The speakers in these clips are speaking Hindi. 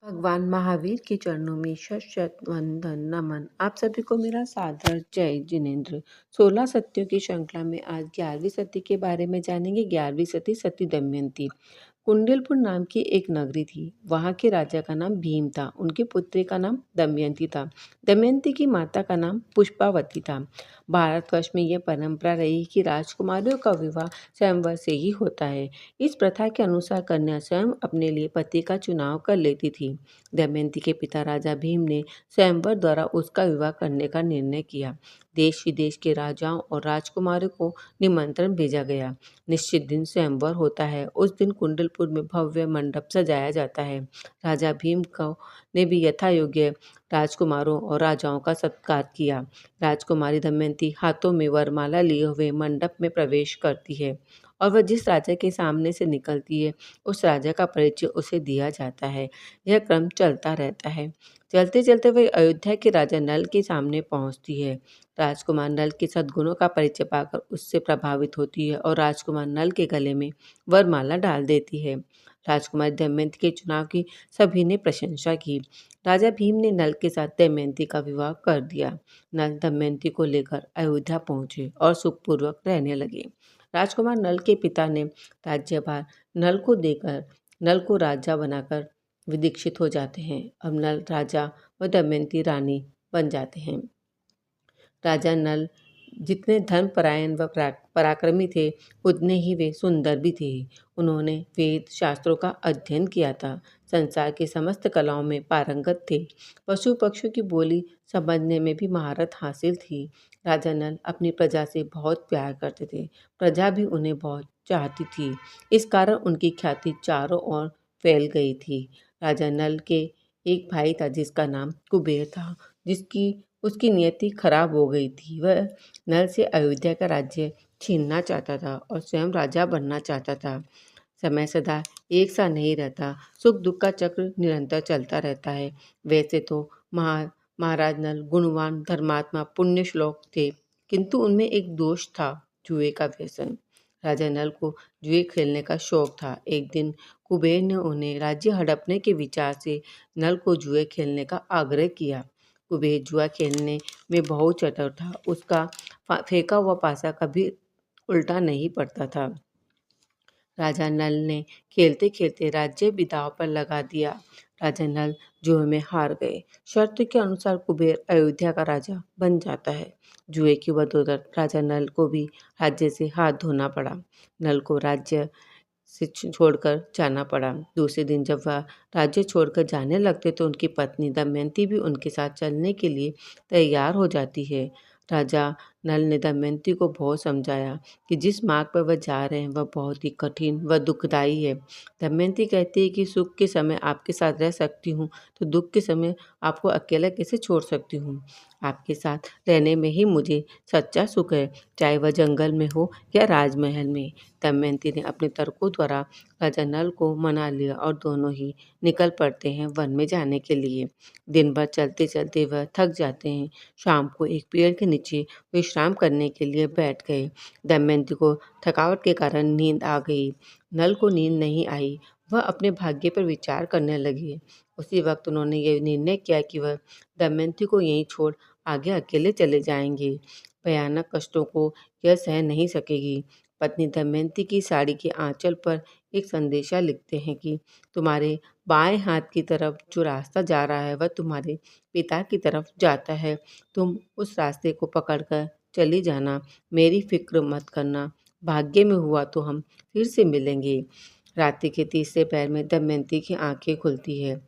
भगवान महावीर के चरणों में शत शत वंदन नमन। आप सभी को मेरा सादर जय जिनेन्द्र। 16 सतियों की श्रृंखला में आज 11वीं सती के बारे में जानेंगे। 11वीं सती सती दमयंती। कुंडलपुर नाम की एक नगरी थी। वहाँ के राजा का नाम भीम था। उनकी पुत्री का नाम दमयंती था। दमयंती की माता का नाम पुष्पावती था। भारतवर्ष में यह परंपरा रही कि राजकुमारियों का विवाह स्वयंवर से ही होता है। इस प्रथा के अनुसार कन्या स्वयं अपने लिए पति का चुनाव कर लेती थी। दमयंती के पिता राजा भीम ने स्वयंवर द्वारा उसका विवाह करने का निर्णय किया। देश विदेश के राजाओं और राजकुमारों को निमंत्रण भेजा गया। निश्चित दिन स्वयंवर होता है। उस दिन कुंडलपुर में भव्य मंडप सजाया जाता है। राजा भीम को ने भी यथा योग्य राजकुमारों और राजाओं का सत्कार किया। राजकुमारी दमयंती हाथों में वरमाला लिए हुए मंडप में प्रवेश करती है और वह जिस राजा के सामने से निकलती है उस राजा का परिचय उसे दिया जाता है। यह क्रम चलता रहता है। चलते चलते वह अयोध्या के राजा नल के सामने पहुंचती है। राजकुमार नल के सद्गुणों का परिचय पाकर उससे प्रभावित होती है और राजकुमार नल के गले में वरमाला डाल देती है। राजकुमारी दमयंती के चुनाव की सभी ने प्रशंसा की। राजा भीम ने नल के साथ दमयंती का विवाह कर दिया। नल दमयंती को लेकर अयोध्या पहुंचे और सुखपूर्वक रहने लगे। राजकुमार नल के पिता ने राज्यभार नल को देकर नल को राजा बनाकर विदीक्षित हो जाते हैं। अब नल राजा व दमयंती रानी बन जाते हैं। राजा नल जितने धर्मपरायण व पराक्रमी थे उतने ही वे सुंदर भी थे। उन्होंने वेद शास्त्रों का अध्ययन किया था। संसार की समस्त कलाओं में पारंगत थे। पशु पक्षियों की बोली समझने में भी महारत हासिल थी। राजा नल अपनी प्रजा से बहुत प्यार करते थे। प्रजा भी उन्हें बहुत चाहती थी। इस कारण उनकी ख्याति चारों ओर फैल गई थी। राजा नल के एक भाई था जिसका नाम कुबेर था। जिसकी उसकी नियति खराब हो गई थी। वह नल से अयोध्या का राज्य छीनना चाहता था और स्वयं राजा बनना चाहता था। समय सदा एक सा नहीं रहता। सुख दुख का चक्र निरंतर चलता रहता है। वैसे तो महाराज नल गुणवान धर्मात्मा पुण्य श्लोक थे, किंतु उनमें एक दोष था, जुए का व्यसन। राजा नल को जुए खेलने का शौक था। एक दिन कुबेर ने उन्हें राज्य हड़पने के विचार से नल को जुए खेलने का आग्रह किया। कुबेर जुआ खेलने में बहुत चतुर था। उसका फेंका हुआ पासा कभी उल्टा नहीं पड़ता था। राजा नल ने खेलते खेलते राज्य भी दांव पर लगा दिया। राजा नल जुए में हार गए। शर्त के अनुसार कुबेर अयोध्या का राजा बन जाता है। जुए की बदौलत राजा नल को भी राज्य से हाथ धोना पड़ा। नल को राज्य से छोड़कर जाना पड़ा। दूसरे दिन जब वह राज्य छोड़कर जाने लगते तो उनकी पत्नी दमयंती भी उनके साथ चलने के लिए तैयार हो जाती है। राजा नल ने दमयंती को बहुत समझाया कि जिस मार्ग पर वह जा रहे हैं वह बहुत ही कठिन व दुखदायी है। दमयंती कहती है कि सुख के समय आपके साथ रह सकती हूँ तो दुख के समय आपको अकेला कैसे छोड़ सकती हूँ। आपके साथ रहने में ही मुझे सच्चा सुख है, चाहे वह जंगल में हो या राजमहल में। दमयंती ने अपने तर्कों द्वारा राजा नल को मना लिया और दोनों ही निकल पड़ते हैं वन में जाने के लिए। दिन भर चलते चलते वह थक जाते हैं। शाम को एक पेड़ के नीचे विश्राम करने के लिए बैठ गए। दमयंती को थकावट के कारण नींद आ गई। नल को नींद नहीं आई। वह अपने भाग्य पर विचार करने लगे। उसी वक्त उन्होंने यह निर्णय किया कि वह दमयंती को यहीं छोड़ आगे अकेले चले जाएंगे। भयानक कष्टों को यह सह नहीं सकेगी। पत्नी दमयंती की साड़ी के आंचल पर एक संदेशा लिखते हैं कि तुम्हारे बाएं हाथ की तरफ जो रास्ता जा रहा है वह तुम्हारे पिता की तरफ जाता है। तुम उस रास्ते को पकड़कर चली जाना। मेरी फिक्र मत करना। भाग्य में हुआ तो हम फिर से मिलेंगे। रात्रि के तीसरे पहर में दमयंती की आंखें खुलती है।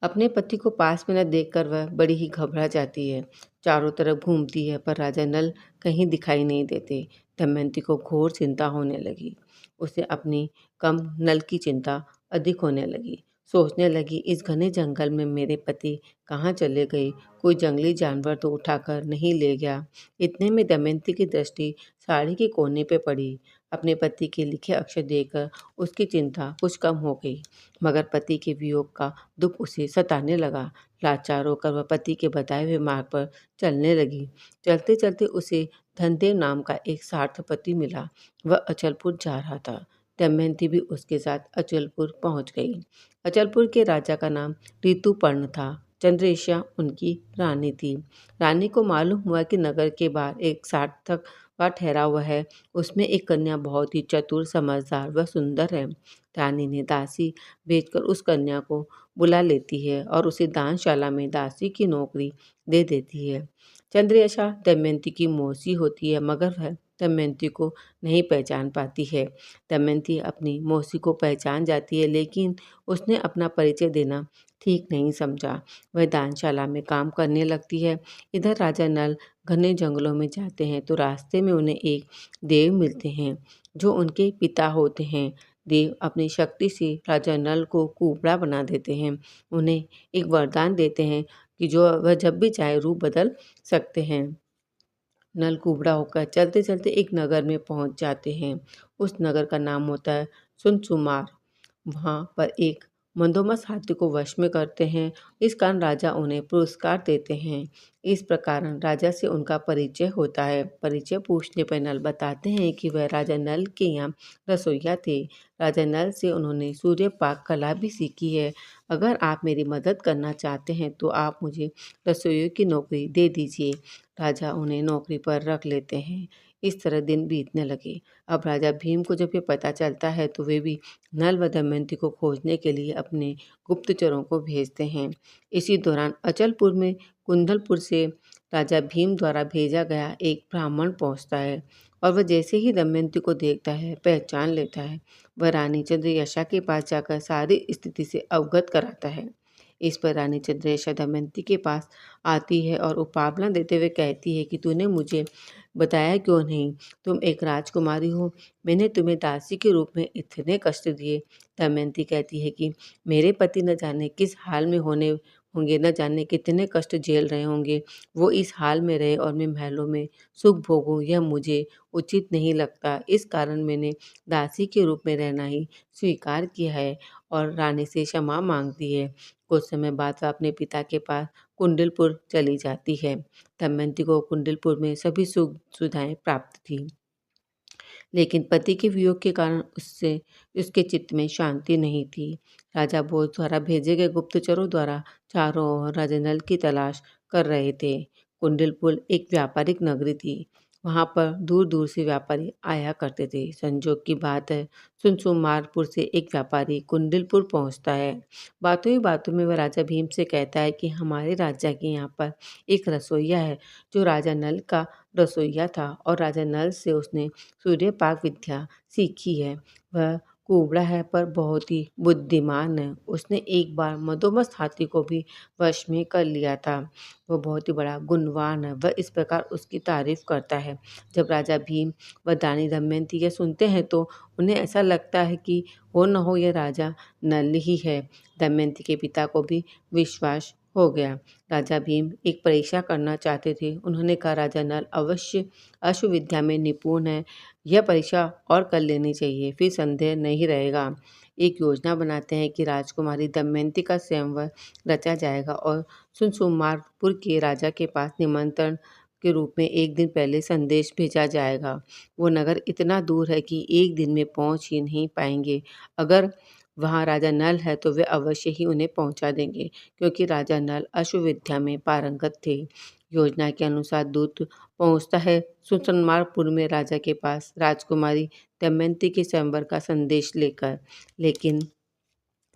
अपने पति को पास में न देखकर वह बड़ी ही घबरा जाती है। चारों तरफ घूमती है पर राजा नल कहीं दिखाई नहीं देते। दमयंती को घोर चिंता होने लगी। उसे अपनी कम नल की चिंता अधिक होने लगी। सोचने लगी, इस घने जंगल में मेरे पति कहाँ चले गए? कोई जंगली जानवर तो उठाकर नहीं ले गया। इतने में दमयंती की दृष्टि साड़ी के कोने पे पड़ी। अपने पति के लिखे अक्षर देखकर उसकी चिंता कुछ कम हो गई, मगर पति के वियोग का दुख उसे सताने लगा। लाचार होकर वह पति के बताए हुए मार्ग पर चलने लगी। चलते-चलते उसे धनदेव नाम का एक सार्थपति मिला। वह अचलपुर जा रहा था। दमयंती भी उसके साथ अचलपुर पहुंच गई। अचलपुर के राजा का नाम ऋतुपर्ण था। चंद्रेशा उनकी रानी थी। रानी को मालूम हुआ कि नगर के बाहर एक सार्थक व ठहरा हुआ है, उसमें एक कन्या बहुत ही चतुर, समझदार व सुंदर है। रानी ने दासी भेजकर उस कन्या को बुला लेती है और उसे दानशाला में दासी की नौकरी दे देती है। चंद्रयशा दमयंती की मौसी होती है, मगर वह दमयंती को नहीं पहचान पाती है। दमयंती अपनी मौसी को पहचान जाती है, लेकिन उसने अपना परिचय देना ठीक नहीं समझा। वह दानशाला में काम करने लगती है। इधर राजा नल घने जंगलों में जाते हैं तो रास्ते में उन्हें एक देव मिलते हैं, जो उनके पिता होते हैं। देव अपनी शक्ति से राजा नल को कुबड़ा बना देते हैं। उन्हें एक वरदान देते हैं कि जो वह जब भी चाहे रूप बदल सकते हैं। नल कुबड़ा होकर चलते चलते एक नगर में पहुंच जाते हैं। उस नगर का नाम होता है सुनसुमार। वहाँ पर एक मंदोमस हाथी को वश में करते हैं। इस कारण राजा उन्हें पुरस्कार देते हैं। इस प्रकार राजा से उनका परिचय होता है। परिचय पूछने पर नल बताते हैं कि वह राजा नल के यहाँ रसोइया थे। राजा नल से उन्होंने सूर्य पाक कला भी सीखी है। अगर आप मेरी मदद करना चाहते हैं तो आप मुझे रसोइयों की नौकरी दे दीजिए। राजा उन्हें नौकरी पर रख लेते हैं। इस तरह दिन बीतने लगे। अब राजा भीम को जब ये पता चलता है तो वे भी नल व दमयंती को खोजने के लिए अपने गुप्तचरों को भेजते हैं। इसी दौरान अचलपुर में कुंडलपुर से राजा भीम द्वारा भेजा गया एक ब्राह्मण पहुंचता है और वह जैसे ही दमयंती को देखता है पहचान लेता है। वह रानी चंद्रयशा के पास जाकर सारी स्थिति से अवगत कराता है। इस पर रानी चंद्रयशा दमयंती के पास आती है और उपावना देते हुए कहती है कि तूने मुझे बताया क्यों नहीं? तुम एक राजकुमारी हो, मैंने तुम्हें दासी के रूप में इतने कष्ट दिए। दमयंती कहती है कि मेरे पति न जाने किस हाल में होंगे, न जाने कितने कष्ट झेल रहे होंगे। वो इस हाल में रहे और मैं महलों में सुख भोगूं, यह मुझे उचित नहीं लगता। इस कारण मैंने दासी के रूप में रहना ही स्वीकार किया है और रानी से क्षमा मांगती है। कुछ समय बाद वह अपने पिता के पास कुंडलपुर चली जाती है। दमयंती को कुंडलपुर में सभी सुख सुविधाएं प्राप्त थी, लेकिन पति के वियोग के कारण उससे उसके चित्त में शांति नहीं थी। राजा भोज द्वारा भेजे गए गुप्तचरों द्वारा चारों ओर राजा नल की तलाश कर रहे थे। कुंडलपुर एक व्यापारिक नगरी थी। वहां पर दूर दूर से व्यापारी आया करते थे। संजोग की बात है, सुनसुमारपुर से एक व्यापारी कुंडलपुर पहुंचता है। बातों ही बातों में वह राजा भीम से कहता है कि हमारे राजा के यहाँ पर एक रसोइया है, जो राजा नल का रसोइया था और राजा नल से उसने सूर्य पाक विद्या सीखी है। वह कुबड़ा है पर बहुत ही बुद्धिमान है। उसने एक बार मदोमस्त हाथी को भी वश में कर लिया था। वह बहुत ही बड़ा गुणवान है। वह इस प्रकार उसकी तारीफ करता है। जब राजा भीम व रानी दमयंती यह सुनते हैं तो उन्हें ऐसा लगता है कि हो न हो यह राजा नल ही है। दमयंती के पिता को भी विश्वास हो गया। राजा भीम एक परीक्षा करना चाहते थे। उन्होंने कहा, राजा नल अवश्य अश्वविद्या में निपुण है, यह परीक्षा और कर लेनी चाहिए, फिर संदेह नहीं रहेगा। एक योजना बनाते हैं कि राजकुमारी दमयंती का स्वयंवर रचा जाएगा और सुनसुमारपुर के राजा के पास निमंत्रण के रूप में एक दिन पहले संदेश भेजा जाएगा। वो नगर इतना दूर है कि एक दिन में पहुंच ही नहीं पाएंगे। अगर वहाँ राजा नल है तो वे अवश्य ही उन्हें पहुंचा देंगे, क्योंकि राजा नल अश्वविद्या में पारंगत थे। योजना के अनुसार दूत पहुंचता है सुसंमारपुर में राजा के पास राजकुमारी दमयंती के स्वयंवर का संदेश लेकर। लेकिन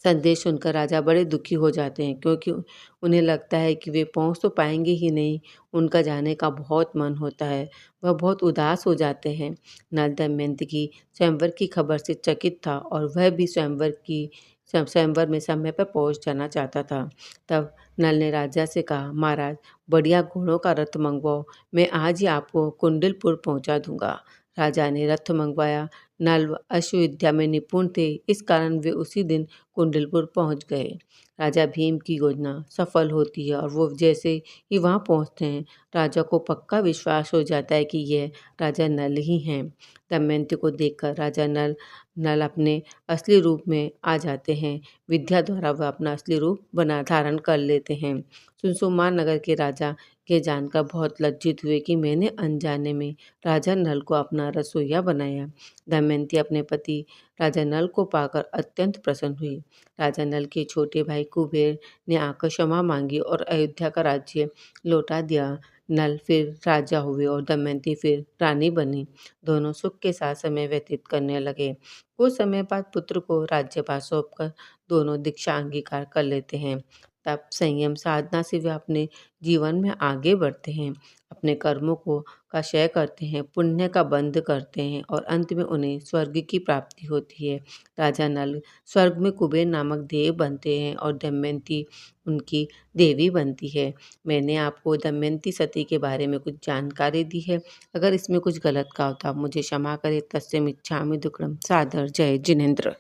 संदेश सुनकर राजा बड़े दुखी हो जाते हैं, क्योंकि उन्हें लगता है कि वे पहुंच तो पाएंगे ही नहीं। उनका जाने का बहुत मन होता है। वह बहुत उदास हो जाते हैं। नल दमयंती की स्वयंवर की खबर से चकित था और वह भी स्वयंवर में समय पर पहुंच जाना चाहता था। तब नल ने राजा से कहा, महाराज, बढ़िया घोड़ों का रथ मंगवाओ, मैं आज ही आपको कुंडलपुर पहुंचा दूंगा। राजा ने रथ मंगवाया। नल अश्वविद्या में निपुण थे, इस कारण वे उसी दिन कुंडलपुर पहुंच गए। राजा भीम की योजना सफल होती है और वो जैसे ही वहां पहुंचते हैं, राजा को पक्का विश्वास हो जाता है कि यह राजा नल ही हैं। दमयंती को देखकर राजा नल नल अपने असली रूप में आ जाते हैं। विद्या द्वारा वह अपना असली रूप बना धारण कर लेते हैं। सुनसुमान नगर के राजा ये जानकर बहुत लज्जित हुए कि मैंने अनजाने में राजा नल को अपना रसोइया बनाया। दमयंती अपने पति राजा नल को पाकर अत्यंत प्रसन्न हुई। राजा नल के छोटे भाई कुबेर ने आकर क्षमा मांगी और अयोध्या का राज्य लौटा दिया। नल फिर राजा हुए और दमयंती फिर रानी बनी। दोनों सुख के साथ समय व्यतीत करने लगे। कुछ समय बाद पुत्र को राज्यभार सौंपकर दोनों दीक्षा अंगीकार कर लेते हैं। तब संयम साधना से वे अपने जीवन में आगे बढ़ते हैं, अपने कर्मों को का क्षय करते हैं, पुण्य का बंध करते हैं और अंत में उन्हें स्वर्ग की प्राप्ति होती है। राजा नल स्वर्ग में कुबेर नामक देव बनते हैं और दमयंती उनकी देवी बनती है। मैंने आपको दमयंती सती के बारे में कुछ जानकारी दी है। अगर इसमें कुछ गलत कहा हो तो आप मुझे क्षमा करें। तस्य मिच्छामि दुक्कडम। सादर जय जिनेंद्र।